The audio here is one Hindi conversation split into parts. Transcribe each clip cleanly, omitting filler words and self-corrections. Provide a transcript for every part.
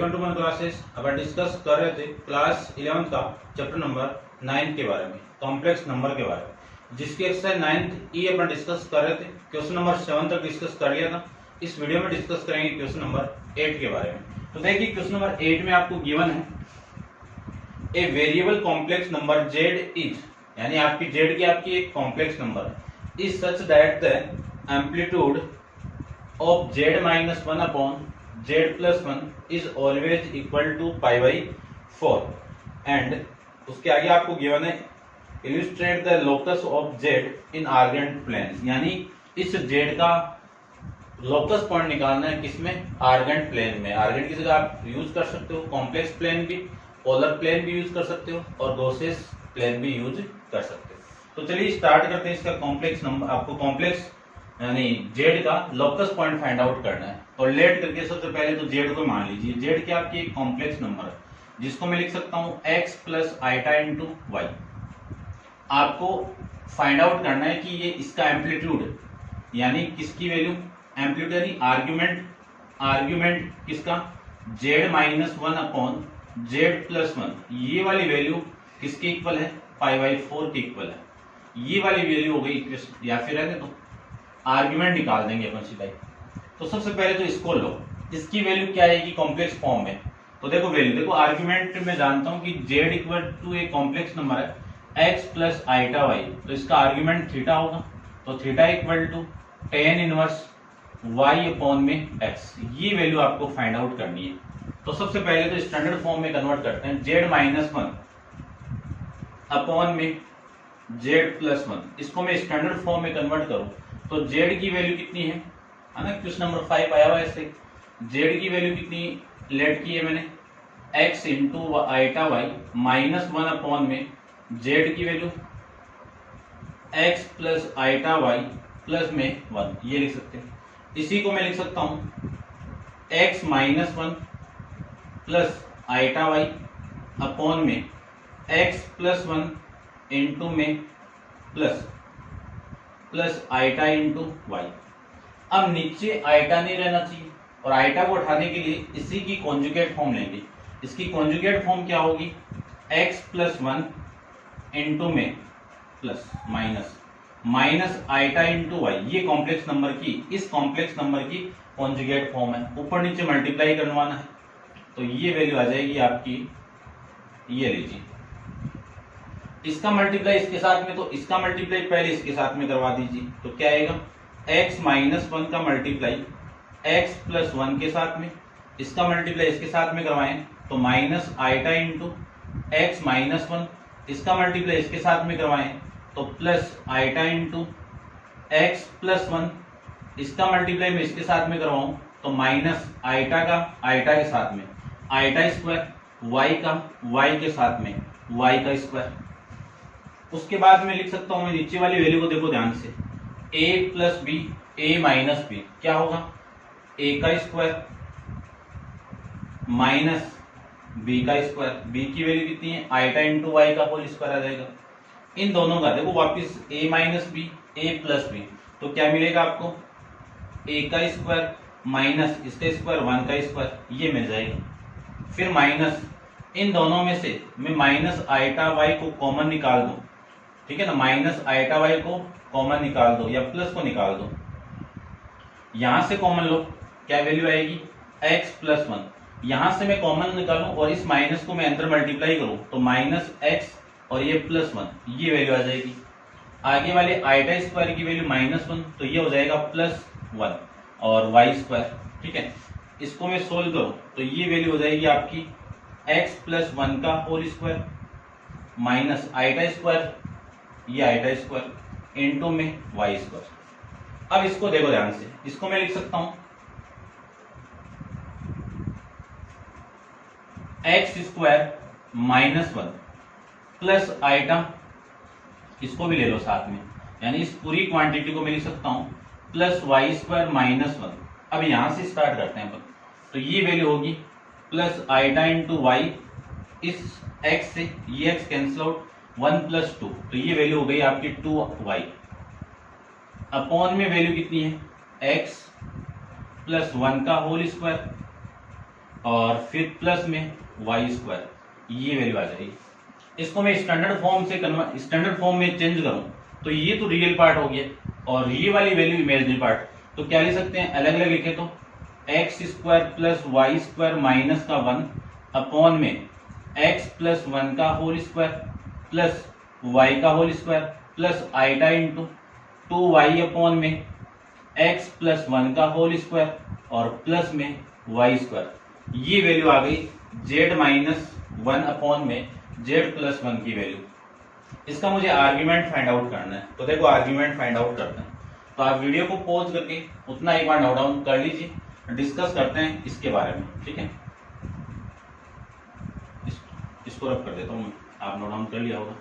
Welcome to my classes. अब हम डिस्कस कर रहे थे क्लास 11 का चैप्टर नंबर 9 के बारे में, कॉम्प्लेक्स नंबर के बारे में, जिसकी एक्सरसाइज 9 ई अपन डिस्कस कर रहे थे। क्वेश्चन नंबर 7 तक डिस्कस कर लिया था। इस वीडियो में डिस्कस करेंगे क्वेश्चन नंबर 8 के बारे में। तो देखिए क्वेश्चन नंबर 8 में आपको गिवन है a variable complex number Z is, यानी आपकी जेड की आपकी एक कॉम्प्लेक्स नंबर है, is such that the amplitude of Z minus 1 upon Z plus 1 is always equal to pi by 4 and उसके आगे आपको गिवन है illustrate the locus of Z in Argand plane, यानी इस जेड का लोकस पॉइंट निकालना है किसमें, आर्गेंट प्लेन में। आर्गेंट की जगह आप यूज कर सकते हो कॉम्प्लेक्स प्लेन भी, पोलर प्लेन भी यूज कर सकते हो और गॉसेस प्लेन भी यूज कर सकते हो। तो चलिए स्टार्ट करते हैं। इसका कॉम्प्लेक्स नंबर, आपको कॉम्प्लेक्स यानी जेड का लोकस पॉइंट फाइंड आउट करना है। और लेट करके सबसे पहले तो जेड को मान लीजिए। जेड क्या आपकी एक कॉम्प्लेक्स नंबर है जिसको मैं लिख सकता हूं x plus iota into y. आपको फाइंड आउट करना है कि ये इसका एम्पलीट्यूड यानी किसकी वैल्यू, एम्पलीट्यूड यानी आर्ग्यूमेंट किसका, z minus 1 upon Z plus 1, ये वाली वैल्यू किसके इक्वल है, पाई बाई 4 के इक्वल है। ये वाली वैल्यू हो गई, या फिर रहने तो आर्ग्यूमेंट निकाल देंगे अपन सीधा ही। तो सबसे पहले तो इसको लो, इसकी वैल्यू क्या आएगी कॉम्प्लेक्स फॉर्म में। तो देखो वैल्यू, देखो आर्ग्यूमेंट में जानता हूं कि जेड इक्वल टू एक कॉम्प्लेक्स नंबर है एक्स प्लस आइटा वाई, तो इसका आर्ग्यूमेंट थीटा होगा। तो theta equal to tan inverse y upon में एक्स, ये वैल्यू आपको फाइंड आउट करनी है। तो सबसे पहले तो स्टैंडर्ड फॉर्म में कन्वर्ट करते हैं, जेड माइनस 1 अपॉन में जेड प्लस 1, इसको मैं स्टैंडर्ड फॉर्म में कन्वर्ट करूं तो जेड की वैल्यू कितनी है ना, क्वेश्चन नंबर 5 आया हुआ है इससे। जेड की वैल्यू कितनी लेट की है मैंने, x into iota y minus 1 upon में जेड की value x plus iota y plus में 1, ये लिख सकते हैं। इसी को मैं लिख सकता हूं x minus 1 plus iota y upon में एक्स प्लस 1 इंटू में प्लस आइटा इंटू वाई। अब नीचे आइटा नहीं रहना चाहिए और आइटा को उठाने के लिए इसी की कॉन्जुगेट फॉर्म लेंगे। इसकी कॉन्जुगेट फॉर्म क्या होगी, x प्लस 1 इंटू में plus minus iota into y. ये कॉम्प्लेक्स नंबर की, इस कॉम्प्लेक्स नंबर की कॉन्जुगेट फॉर्म है, ऊपर नीचे मल्टीप्लाई करवाना है। तो ये वैल्यू आ जाएगी आपकी, ये लीजिए, इसका मल्टीप्लाई इसके साथ में, तो इसका मल्टीप्लाई पहले इसके साथ में करवा दीजिए। तो क्या आएगा, x माइनस 1 का मल्टीप्लाई x प्लस 1 के साथ में, इसका मल्टीप्लाई इसके साथ में करवाएं तो minus iota into x minus 1, इसका मल्टीप्लाई इसके साथ में करवाएं तो plus iota into x plus 1, इसका मल्टीप्लाई मैं इसके साथ में करवाऊं तो माइनस आइटा का आइटा के साथ में आइटा स्क्वायर, वाई का वाई के साथ में वाई का स्क्वायर। उसके बाद में लिख सकता हूं मैं नीचे वाली वैल्यू को, देखो ध्यान से, a plus b, a minus b, क्या होगा, a का स्क्वायर माइनस b का स्क्वायर। b की वैल्यू कितनी है, आइटा इंटू वाई का होल स्क्वायर आ जाएगा। इन दोनों का देखो वापिस a minus b, a plus b, तो क्या मिलेगा आपको, a का स्क्वायर माइनस इसका स्क्वायर 1 का स्क्वायर, ये मिल जाएगा। फिर माइनस, इन दोनों में से मैं माइनस आइटा वाई को कॉमन निकाल दूं, ठीक है ना, माइनस आइटा वाई को कॉमन निकाल दो या प्लस को निकाल दो, यहां से कॉमन लो, क्या वैल्यू आएगी, x प्लस 1। यहां से मैं कॉमन निकालूं और इस माइनस को मैं अंदर मल्टीप्लाई करूं तो माइनस एक्स और ये प्लस 1, ये वैल्यू आ जाएगी। आगे वाले आइटा स्क्वायर की वैल्यू माइनस 1, तो ये हो जाएगा प्लस 1 और वाई स्क्वायर, ठीक है। इसको मैं सोल्व करूं तो ये वैल्यू हो जाएगी आपकी x प्लस 1 का whole square minus iota square, ये आइटा स्क्वायर इंटू में वाई स्क्वायर। अब इसको देखो ध्यान से, इसको मैं लिख सकता हूं x square minus 1 plus iota, इसको भी ले लो साथ में, यानी इस पूरी क्वांटिटी को मैं लिख सकता हूं प्लस वाई स्क्वायर माइनस 1। अब यहां से स्टार्ट करते हैं अपन, तो ये वैल्यू होगी प्लस आइटा इंटू वाई, इस एक्स से ये एक्स कैंसिल आउट, 1 प्लस 2, तो ये वैल्यू हो गई आपकी 2y अपॉन में वैल्यू कितनी है, x प्लस 1 का होल स्क्वायर और फिर प्लस में वाई स्क्वायर, ये वैल्यू आ जाएगी। इसको मैं स्टैंडर्ड फॉर्म में चेंज करूं तो ये तो रियल पार्ट हो गया और ये वाली वैल्यू इमेजिनरी पार्ट। तो क्या लिख सकते हैं, अलग अलग लिखे तो x square plus y square minus का 1 अपॉन में एक्स प्लस 1 का होल स्क्वायर प्लस वाई का whole square plus iota into 2y upon में एक्स प्लस 1 का होल स्क्वायर और प्लस में वाई स्क्वायर। ये वैल्यू आ गई z माइनस 1 अपॉन में z प्लस 1 की वैल्यू। इसका मुझे आर्ग्यूमेंट फाइंड आउट करना है। तो देखो आर्ग्यूमेंट फाइंड आउट करते हैं। तो आप वीडियो को पॉज करके उतना एक बार नोट डाउन कर लीजिए, डिस्कस करते हैं इसके बारे में, ठीक है। इसको रब कर देता हूँ, आप नोट डाउन कर लिया होगा।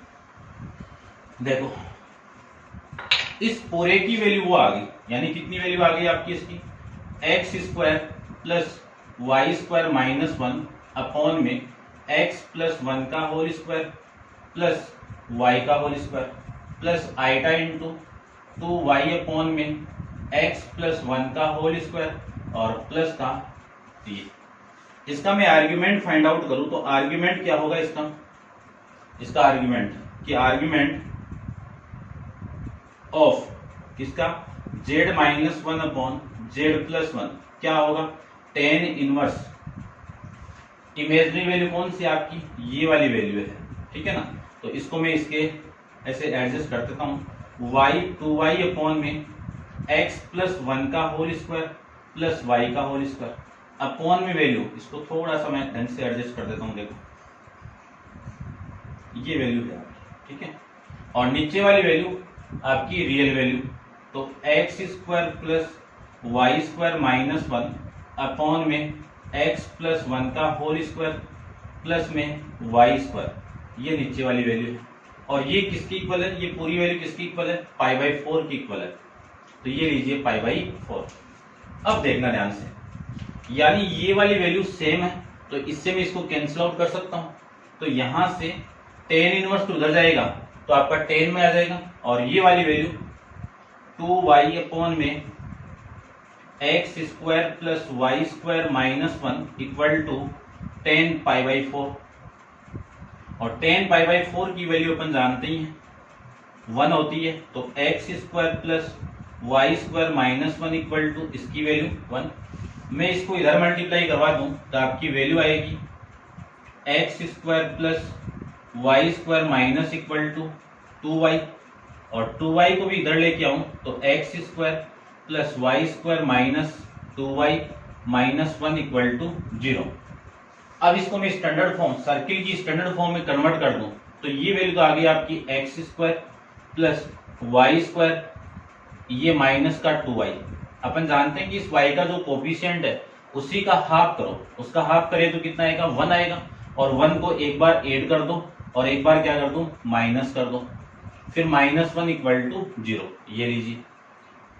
देखो इस पूरे की वैल्यू वो आ गई, यानी कितनी वैल्यू आ गई आपकी इसकी, x square plus y square minus 1 upon में एक्स प्लस 1 का होल स्क्वायर प्लस वाई का whole square plus iota into 2y upon में x प्लस 1 का होल स्क्वायर और प्लस का ये। इसका मैं आर्ग्यूमेंट फाइंड आउट करूं तो आर्ग्यूमेंट क्या होगा इसका आर्ग्यूमेंट कि आर्ग्यूमेंट ऑफ किसका z minus 1 upon z plus 1 क्या होगा, tan इनवर्स इमेजिनरी वैल्यू कौन सी आपकी, ये वाली वैल्यू है, ठीक है ना। तो इसको मैं इसके ऐसे एडजस्ट कर देता हूँ, y 2y अपॉन में x प्लस 1 का होल स्क्वायर प्लस y का होल स्क्वायर अपॉन में वैल्यू, इसको थोड़ा सा मैं ढंग से एडजस्ट कर देता हूँ। देखो ये वैल्यू है आपकी, ठीक है, और नीचे वाली वैल्यू आपकी रियल वैल्यू। तो x square plus y square minus 1 upon में एक्स प्लस 1 का होल स्क्वायर प्लस में वाई स्क्वायर, ये नीचे वाली वैल्यू है। और ये किसकी इक्वल है, ये पूरी वैल्यू किसकी इक्वल है, पाई बाई 4 की इक्वल है। तो ये लीजिए पाई बाई 4। अब देखना ध्यान से, यानी ये वाली वैल्यू सेम है तो इससे मैं इसको कैंसिल आउट कर सकता हूं। तो यहां से tan इनवर्स उधर जाएगा तो आपका tan में आ जाएगा और ये वाली वैल्यू 2y अपॉन में x square plus y square minus 1 equal to tan pi by 4। और tan पाई बाई 4 की वैल्यू अपन जानते ही हैं 1 होती है। तो x square plus y square minus 1 equal to इसकी वैल्यू 1। मैं इसको इधर मल्टीप्लाई करवा दूं तो आपकी वैल्यू आएगी x square plus y square minus equal to 2y और 2y को भी इधर लेके आऊं तो x square plus y square minus 2y minus 1 equal to 0। अब इसको मैं स्टैंडर्ड फॉर्म, सर्किल की स्टैंडर्ड फॉर्म में कन्वर्ट कर दूं तो ये वैल्यू तो आ गई आपकी x square plus y square, ये माइनस का 2y। अपन जानते हैं कि इस y का जो कोफिशिएंट है उसी का हाफ करो, उसका हाफ करे तो कितना आएगा, 1 आएगा। और 1 को एक बार ऐड कर दो और एक बार क्या कर दो, माइनस कर दो, फिर माइनस 1 इक्वल टू 0, ये लीजिए।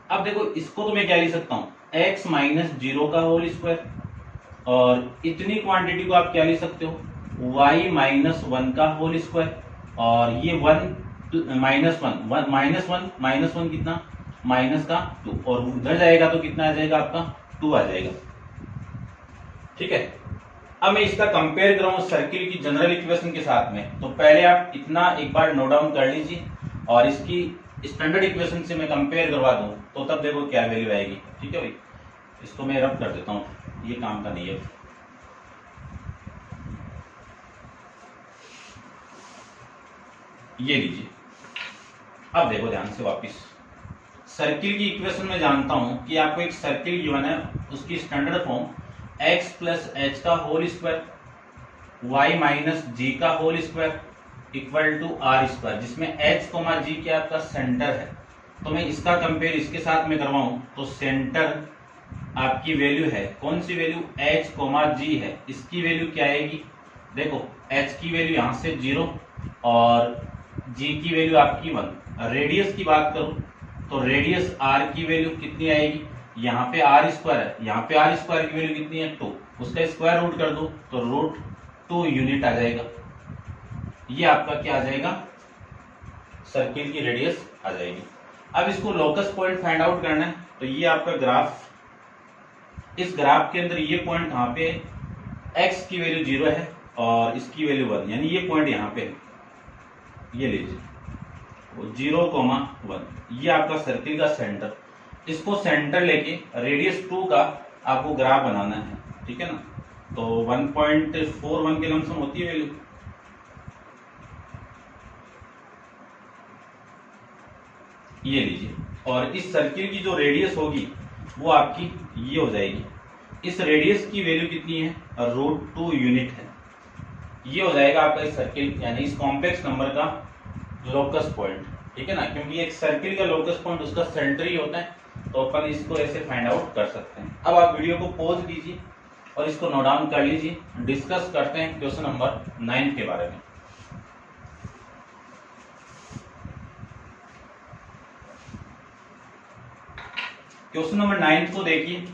अब देखो इसको तो मैं क्या लिख सकता हूँ, x माइनस 0 का होल स्क्वायर और इतनी क्वांटिटी को आप क्या लिख सकते हो, y माइनस 1 का होल स्क्वायर और ये 1 माइनस 1 कितना, माइनस का 2 और उधर जाएगा तो कितना आ जाएगा आपका, 2 आ जाएगा, ठीक है। अब मैं इसका कंपेयर कराऊं सर्किल की जनरल इक्वेशन के साथ में, तो पहले आप इतना एक बार नोट डाउन कर लीजिए और इसकी स्टैंडर्ड इक्वेशन से मैं कंपेयर करवा दूं तो तब देखो क्या वैल्यू आएगी, ठीक है भाई। इसको मैं रब कर देता हूं, ये काम का नहीं है। ये लीजिए, अब देखो ध्यान से वापिस, सर्किल की इक्वेशन में जानता हूं कि आपको एक सर्किल गिवन है, उसकी standard form x plus h का whole square y minus g का whole square equal to r square, जिसमें h कोमा जी क्या आपका सेंटर है। तो मैं इसका कंपेयर इसके साथ में करवाऊं तो सेंटर आपकी वैल्यू है, कौन सी वैल्यू, h कोमा जी है, इसकी वैल्यू क्या आएगी, देखो h की वैल्यू यहाँ से 0 और g की वैल्यू आपकी 1। रेडियस की बात करूं तो रेडियस r की वैल्यू कितनी आएगी, यहाँ पे आर स्क्वायर है, यहाँ पे आर स्क्वायर की वैल्यू कितनी है, 2, उसका स्क्वायर रूट कर दो तो रूट 2 यूनिट आ जाएगा। ये आपका क्या आ जाएगा, सर्किल की रेडियस आ जाएगी। अब इसको लोकस पॉइंट फाइंड आउट करना है तो ये आपका ग्राफ, इस ग्राफ के अंदर ये पॉइंट कहाँ पे है, x की वैल्यू 0 है और इसकी वैल्यू 1, यानी ये पॉइंट यहाँ पे है, ये लीजिए 0,1, ये आपका सर्किल का सेंटर। इसको सेंटर लेके रेडियस 2 का आपको ग्राफ बनाना है, ठीक है ना। तो 1.41 के लमसम होती है वैल्यू। ये लीजिए, और इस सर्किल की जो रेडियस होगी वो आपकी ये हो जाएगी। इस रेडियस की वैल्यू कितनी है, √2 यूनिट है। ये हो जाएगा आपका इस सर्किल यानी इस कॉम्प्लेक्स नंबर का लोकस पॉइंट, ठीक है ना, क्योंकि एक सर्किल का लोकस पॉइंट उसका सेंटर ही होता है। तो अपन इसको ऐसे फाइंड आउट कर सकते हैं। अब आप वीडियो को पॉज कीजिए और इसको नोट डाउन कर लीजिए। डिस्कस करते हैं क्वेश्चन नंबर 9 के बारे में। क्वेश्चन नंबर 9 को देखिए।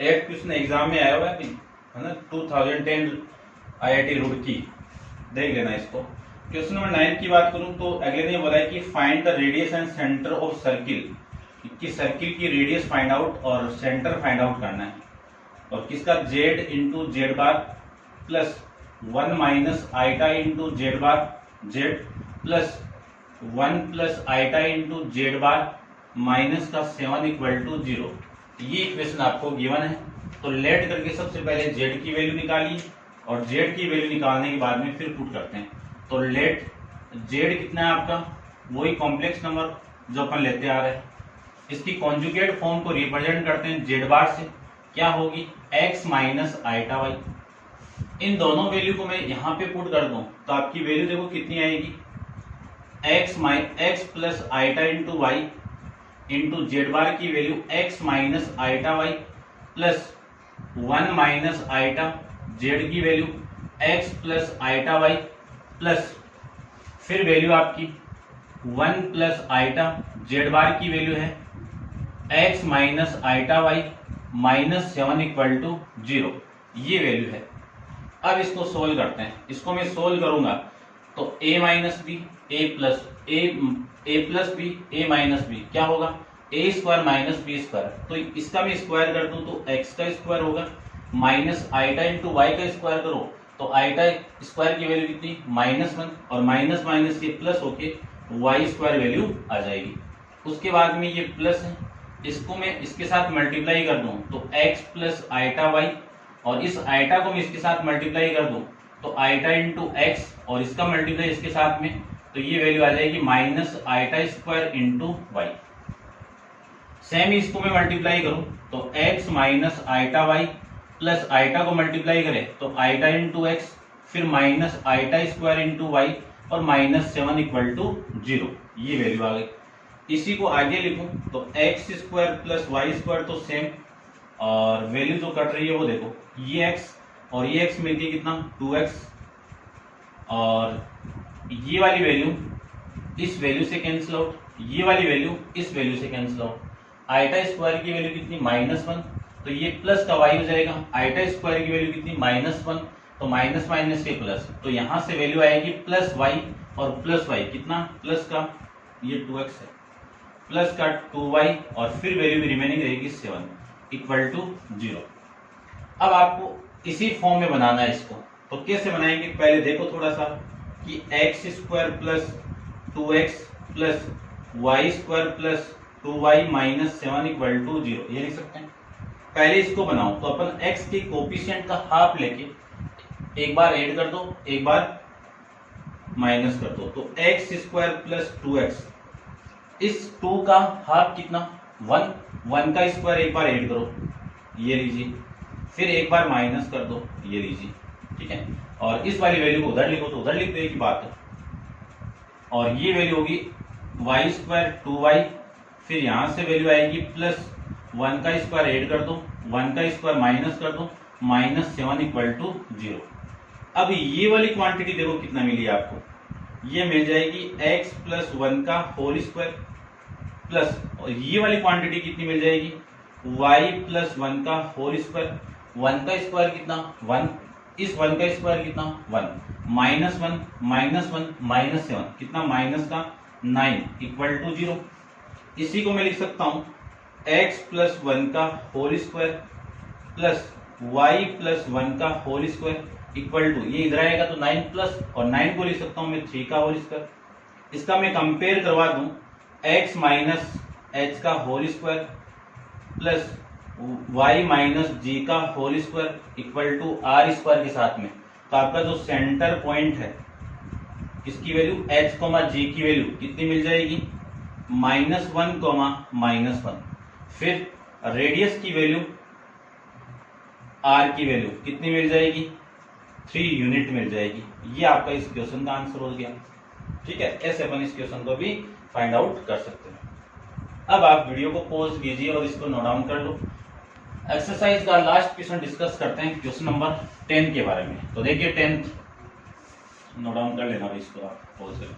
एक क्वेश्चन एग्जाम में आया हुआ है ना, 2010 IIT रुड़की, देख लेना इसको। क्वेश्चन नंबर 9 की बात करूं तो अगले ने बोला है कि find the radius and centre of circle, कि सर्किल की रेडियस फाइंड आउट और सेंटर फाइंड आउट करना है। और किसका, z into z bar plus 1 minus iota into z bar z plus 1 plus iota into z bar minus का 7 इक्वल टू 0। ये इक्वेशन आपको गिवन है। तो लेट करके सबसे पहले z की वैल्यू निकालिए और z की वैल्यू निकालने के बाद में फिर पुट करते हैं। तो लेट z कितना है आपका, वही कॉम्प्लेक्स नंबर जो अपन लेते आ रहे हैं। इसकी कॉन्जुगेट फॉर्म को रिप्रेजेंट करते हैं z बार से, क्या होगी x माइनस आइटा वाई। इन दोनों वैल्यू को मैं यहाँ पे पुट कर दूं तो आपकी वैल्यू देखो कितनी आएगी, x plus iota into y into z bar की value x minus iota y plus 1 minus iota z की value x plus iota y plus फिर वैल्यू आपकी 1 प्लस आइटा जेड बार की वैल्यू है x minus iota y minus 7 equal to 0। ये वैल्यू है। अब इसको सोल्व करते हैं। इसको मैं सोल्व करूंगा तो a minus b a plus b a minus b क्या होगा, a square minus b square. तो इसका मैं स्क्वायर कर दूं तो x का स्क्वायर होगा, माइनस आइटा इंटू वाई का स्क्वायर करो तो आइटा स्क्वायर की वैल्यू कितनी -1 और माइनस माइनस के प्लस होके वाई स्क्वायर वैल्यू आ जाएगी। उसके बाद में ये प्लस है, इसको मैं इसके साथ मल्टीप्लाई कर दूं तो x प्लस आइटा वाई और इस आइटा को मैं इसके साथ मल्टीप्लाई कर दूं तो आइटा इंटू एक्स और इसका मल्टीप्लाई इसके साथ में, तो ये वैल्यू आ जाएगी minus iota square into y. Same इसको मैं मल्टीप्लाई करूं तो x minus iota y plus iota को मल्टीप्लाई करें तो आइटा इंटू एक्स फिर minus iota square into y और माइनस 7 इक्वल टू 0। ये वैल्यू आ गई। इसी को आगे लिखूं तो x square plus y square तो सेम, और वैल्यू जो कट रही है वो देखो ये x और ये x मिलके कितना 2x, और ये वाली वैल्यू इस वैल्यू से कैंसिल आउट, ये वाली वैल्यू इस वैल्यू से कैंसिल आउट। आइटा स्क्वायर की वैल्यू कितनी -1 तो ये प्लस का y हो जाएगा। आइटा स्क्वायर की वैल्यू कितनी -1 तो माइनस माइनस के प्लस, तो यहां से वैल्यू आएगी प्लस y और प्लस y कितना प्लस का ये 2x है प्लस का 2y और फिर वैल्यू भी रिमेनिंग रहेगी 7 इक्वल टू 0। अब आपको इसी फॉर्म में बनाना है इसको। तो कैसे बनाएंगे, पहले देखो थोड़ा सा कि x square plus 2x plus y square plus 2y minus 7 equal to 0, ये लिख सकते हैं। पहले इसको बनाओ तो अपन x के कोफिशिएंट का हाफ लेके एक बार ऐड कर दो एक बार माइनस कर दो, तो एक्स स्क्वायर प्लस 2x, इस 2 का हाफ कितना 1 का स्क्वायर एक बार ऐड करो ये लीजिए, फिर एक बार माइनस कर दो ये लीजिए, ठीक है। और इस वाली वैल्यू को उधर लिखो तो उधर लिख दो की बात है। और ये वैल्यू होगी वाई स्क्वायर 2y, फिर यहां से वैल्यू आएगी प्लस 1 का स्क्वायर ऐड कर दो 1 का स्क्वायर माइनस कर दो माइनस 7 इक्वल टू 0। अब ये वाली क्वांटिटी देखो कितना मिली आपको, ये मिल जाएगी x प्लस 1 का होल स्क्वायर प्लस, और ये वाली क्वांटिटी कितनी मिल जाएगी y प्लस 1 का होल स्क्वायर। 1 का स्क्वायर कितना 1, इस 1 का स्क्वायर कितना 1 -1 -1 -7 कितना माइनस का 9 इक्वल टू 0। इसी को मैं लिख सकता हूं x प्लस 1 का whole square plus y plus 1 का होल स्क्वायर इक्वल टू, ये इधर आएगा तो 9 प्लस, और 9 को लिख सकता हूं मैं 3 का होल स्क्वायर। इसका मैं कंपेयर करवा दूं x माइनस h का whole square plus y minus g का whole square equal to r square के साथ में, तो आपका जो सेंटर पॉइंट है इसकी वैल्यू h कोमा g की वैल्यू कितनी मिल जाएगी, -1 कोमा -1। फिर रेडियस की वैल्यू r की वैल्यू कितनी मिल जाएगी, 3 यूनिट मिल जाएगी। ये आपका इस क्वेश्चन का आंसर हो गया। ठीक है, ऐसे अपन इस क्वेश्चन को भी फाइंड आउट कर सकते हैं। अब आप वीडियो को पॉज कीजिए और इसको नोट डाउन कर लो। एक्सरसाइज का लास्ट क्वेश्चन डिस्कस करते हैं, क्वेश्चन नंबर 10 के बारे में। तो देखिए 10 नोट डाउन कर लेना, इसको आप पॉज करें।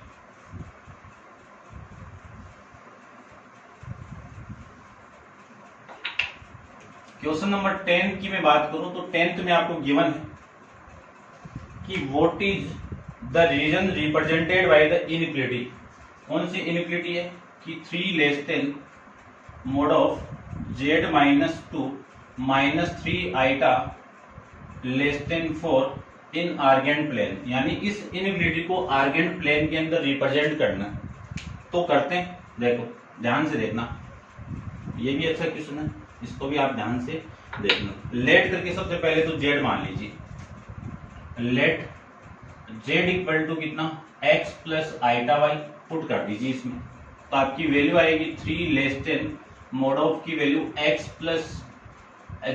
क्वेश्चन नंबर 10 की मैं बात करूं तो 10th में आपको गिवन है कि what is the region represented by the inequality. कौन सी इनइक्वालिटी है कि 3 less than mod of z minus 2 minus 3 iota less than 4 in Argand plane, यानी इस इनइक्वालिटी को आर्गेंट प्लेन के अंदर रिप्रेजेंट करना। तो करते हैं, देखो ध्यान से देखना, ये भी अच्छा क्वेश्चन है, इसको भी आप ध्यान से देखना। लेट करके सबसे पहले तो z मान लीजिए, लेट z इक्वल टू कितना, x plus iota y put कर दीजिए इसमें, तो आपकी वैल्यू आएगी 3 लेस देन मोड ऑफ की वैल्यू x प्लस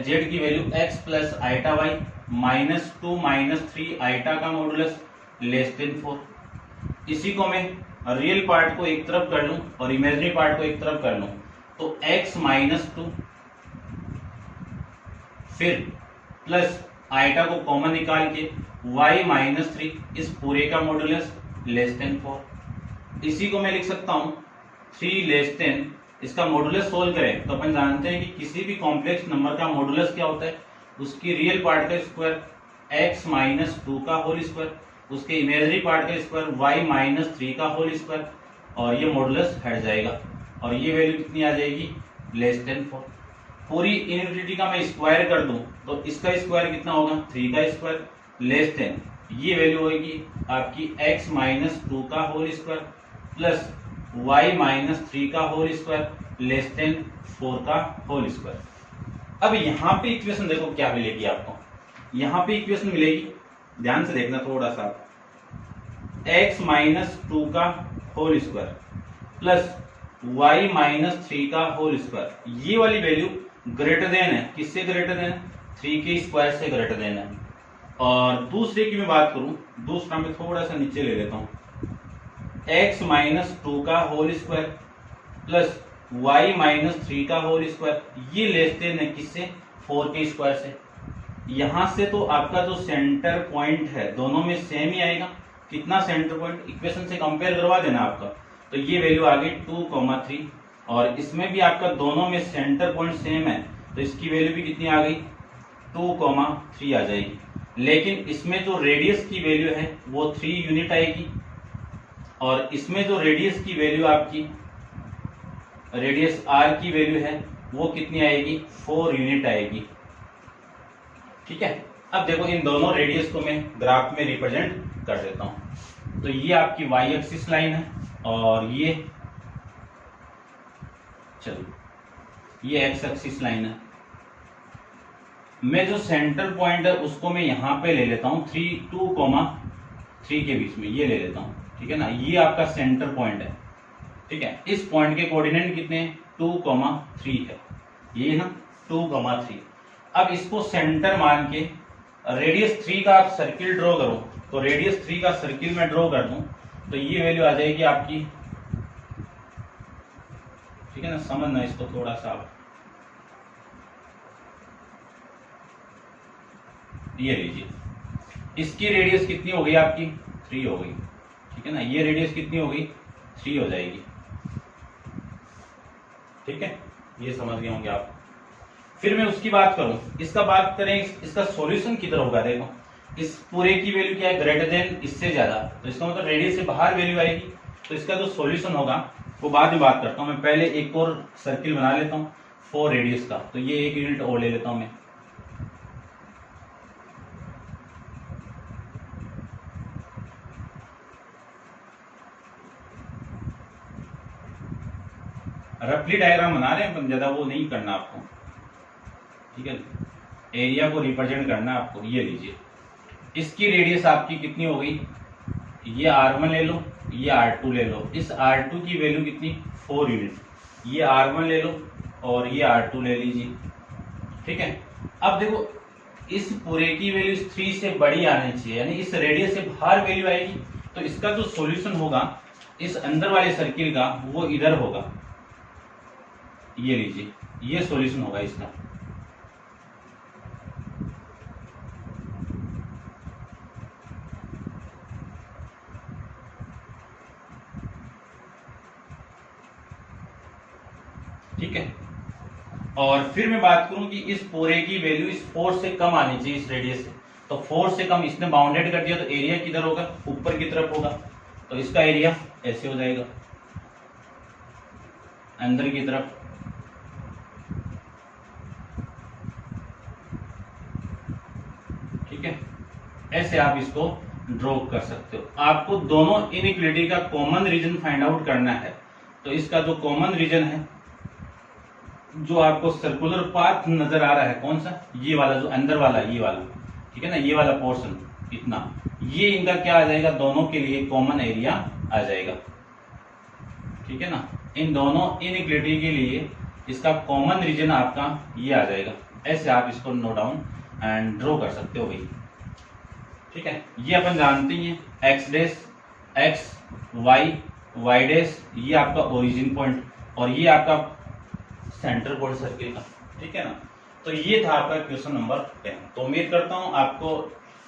z की value x plus iota y minus 2 minus 3 iota का मॉडुलस लेस देन 4। इसी को मैं रियल पार्ट को एक तरफ कर लूं और इमेजिनरी पार्ट को एक तरफ कर लूं, तो x माइनस 2 फिर प्लस आइटा को कॉमन निकाल के y माइनस 3 इस पूरे का मॉडुलस लेस देन 4। इसी को मैं लिख सकता हूं 3 लेस देन, इसका मॉडुलस सोल्व करें तो अपन जानते हैं कि किसी भी कॉम्प्लेक्स नंबर का मॉडुलस क्या होता है, उसकी रियल पार्ट का स्क्वायर x माइनस 2 का होल स्क्वायर, उसके इमेजिनरी पार्ट का स्क्वायर y माइनस 3 का होल स्क्वायर, और ये मॉडुलस हट जाएगा और ये वैल्यू कितनी आ जाएगी, लेस देन 4। पूरी इनइक्वालिटी का मैं स्क्वायर कर दूं तो इसका स्क्वायर कितना होगा, 3 का स्क्वायर लेस देन ये वैल्यू होगी आपकी x माइनस 2 का whole square plus y minus 3 का होल स्क्वायर लेस देन 4 का होल स्क्वायर। अब यहाँ पे इक्वेशन देखो क्या मिलेगी आपको, यहाँ पे इक्वेशन मिलेगी, ध्यान से देखना थोड़ा सा, x माइनस 2 का whole square plus y minus 3 का होल स्क्वायर, ये वाली वैल्यू ग्रेटर देन है, किससे ग्रेटर देन, 3 के स्क्वायर से ग्रेटर देन है। और दूसरे की मैं बात करूं, दूसरा मैं थोड़ा सा नीचे ले लेता हूं, x माइनस 2 का whole square plus y minus 3 का होल स्क्वायर, ये लेस देन है किससे, 4 के स्क्वायर से। यहां से तो आपका जो सेंटर पॉइंट है दोनों में सेम ही आएगा, कितना सेंटर पॉइंट, इक्वेशन से कंपेयर करवा देना आपका, तो ये वैल्यू आ गई 2,3, और इसमें भी आपका दोनों में सेंटर पॉइंट सेम है तो इसकी वैल्यू भी कितनी आ गई, 2,3 आ जाएगी। लेकिन इसमें जो रेडियस की वैल्यू है वो 3 यूनिट आएगी, और इसमें जो रेडियस की वैल्यू आपकी, रेडियस r की वैल्यू है वो कितनी आएगी, 4 यूनिट आएगी। ठीक है, अब देखो इन दोनों रेडियस को मैं ग्राफ में रिप्रेजेंट कर देता हूं। तो ये आपकी y एक्सिस लाइन है और ये, चलो ये x एक्सिस लाइन है। मैं जो सेंटर पॉइंट है उसको मैं यहाँ पे ले लेता हूँ 2,3 के बीच में, ये ले लेता हूँ, ठीक है ना, ये आपका सेंटर पॉइंट है। ठीक है, इस पॉइंट के कोऑर्डिनेट कितने हैं, 2,3 है, ये ना 2,3। अब इसको सेंटर मान के रेडियस 3 का आप सर्किल ड्रॉ करो, तो रेडियस 3 का सर्किल में ड्रॉ कर दूं तो ये वैल्यू आ जाएगी आपकी, ठीक है ना, समझना इसको थोड़ा सा आप, ये लीजिए, इसकी रेडियस कितनी हो गई आपकी, 3 हो गई, ठीक है ना, ये रेडियस कितनी हो गई, 3 हो जाएगी। ठीक है, ये समझ गए होंगे आप। फिर मैं उसकी बात करूं, इसका बात करें, इसका सॉल्यूशन किधर होगा, देखो इस पूरे की वैल्यू क्या है, ग्रेटर देन इससे ज्यादा, तो इसका मतलब रेडियस से बाहर वैल्यू आएगी, तो इसका जो सॉल्यूशन होगा वो बाद में बात करता हूँ। मैं पहले एक और सर्किल बना लेता हूँ 4 रेडियस का, तो ये 1 यूनिट और ले लेता हूँ मैं। रफली डायग्राम बना रहे हैं अपन, ज्यादा वो नहीं करना आपको, ठीक है। एरिया को रिप्रेजेंट करना आपको। ये लीजिए, इसकी रेडियस आपकी कितनी हो गई, ये R1 ले लो, ये R2 ले लो। इस R2 की वैल्यू कितनी, 4 यूनिट। ये R1 ले लो और ये R2 ले लीजिए, ठीक है। अब देखो, इस पूरे की वैल्यू इस 3 से बड़ी आनी चाहिए, यानी इस रेडियस से बाहर वैल्यू आएगी। तो इसका जो सॉल्यूशन होगा इस अंदर वाले सर्किल का, वो इधर होगा। ये लीजिए, ये सॉल्यूशन होगा इसका। ठीक है। और फिर मैं बात करूं कि इस पूरे की वैल्यू इस 4 से कम आनी चाहिए, इस रेडियस से। तो 4 से कम इसने बाउंडेड कर दिया, तो एरिया किधर होगा, ऊपर की तरफ होगा। तो इसका एरिया ऐसे हो जाएगा, अंदर की तरफ। ठीक है, ऐसे आप इसको ड्रॉ कर सकते हो। आपको दोनों इनइक्वालिटी का कॉमन रीजन फाइंड आउट करना है। तो इसका जो कॉमन रीजन है, जो आपको सर्कुलर पाथ नजर आ रहा है, कौन सा, ये वाला, जो अंदर वाला, ये वाला, ठीक है ना, ये वाला पोर्शन इतना, ये इनका क्या आ जाएगा, दोनों के लिए कॉमन एरिया आ जाएगा। ठीक है ना, इन दोनों इनइक्वालिटी के लिए इसका कॉमन रीजन आपका ये आ जाएगा। ऐसे आप इसको नोट डाउन एंड ड्रॉ कर सकते हो भाई। ठीक है, ये अपन जानते ही हैं, x dash, x, y dash, ये आपका ओरिजिन पॉइंट और ये आपका सेंटर पॉइंट सर्किल का। ठीक है ना, तो ये था आपका क्वेश्चन नंबर 10। तो उम्मीद करता हूं आपको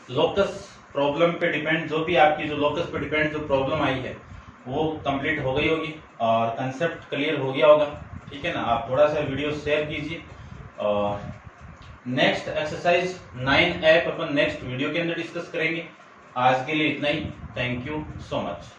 लोकस प्रॉब्लम पे डिपेंड, जो भी आपकी जो लोकस पे डिपेंड जो प्रॉब्लम आई है वो कंप्लीट हो गई होगी और कंसेप्ट क्लियर हो गया होगा। ठीक है ना, आप थोड़ा सा वीडियो शेयर कीजिए और नेक्स्ट एक्सरसाइज 9 ऐप अपन नेक्स्ट वीडियो के अंदर डिस्कस करेंगे। आज के लिए इतना ही। Thank you so much.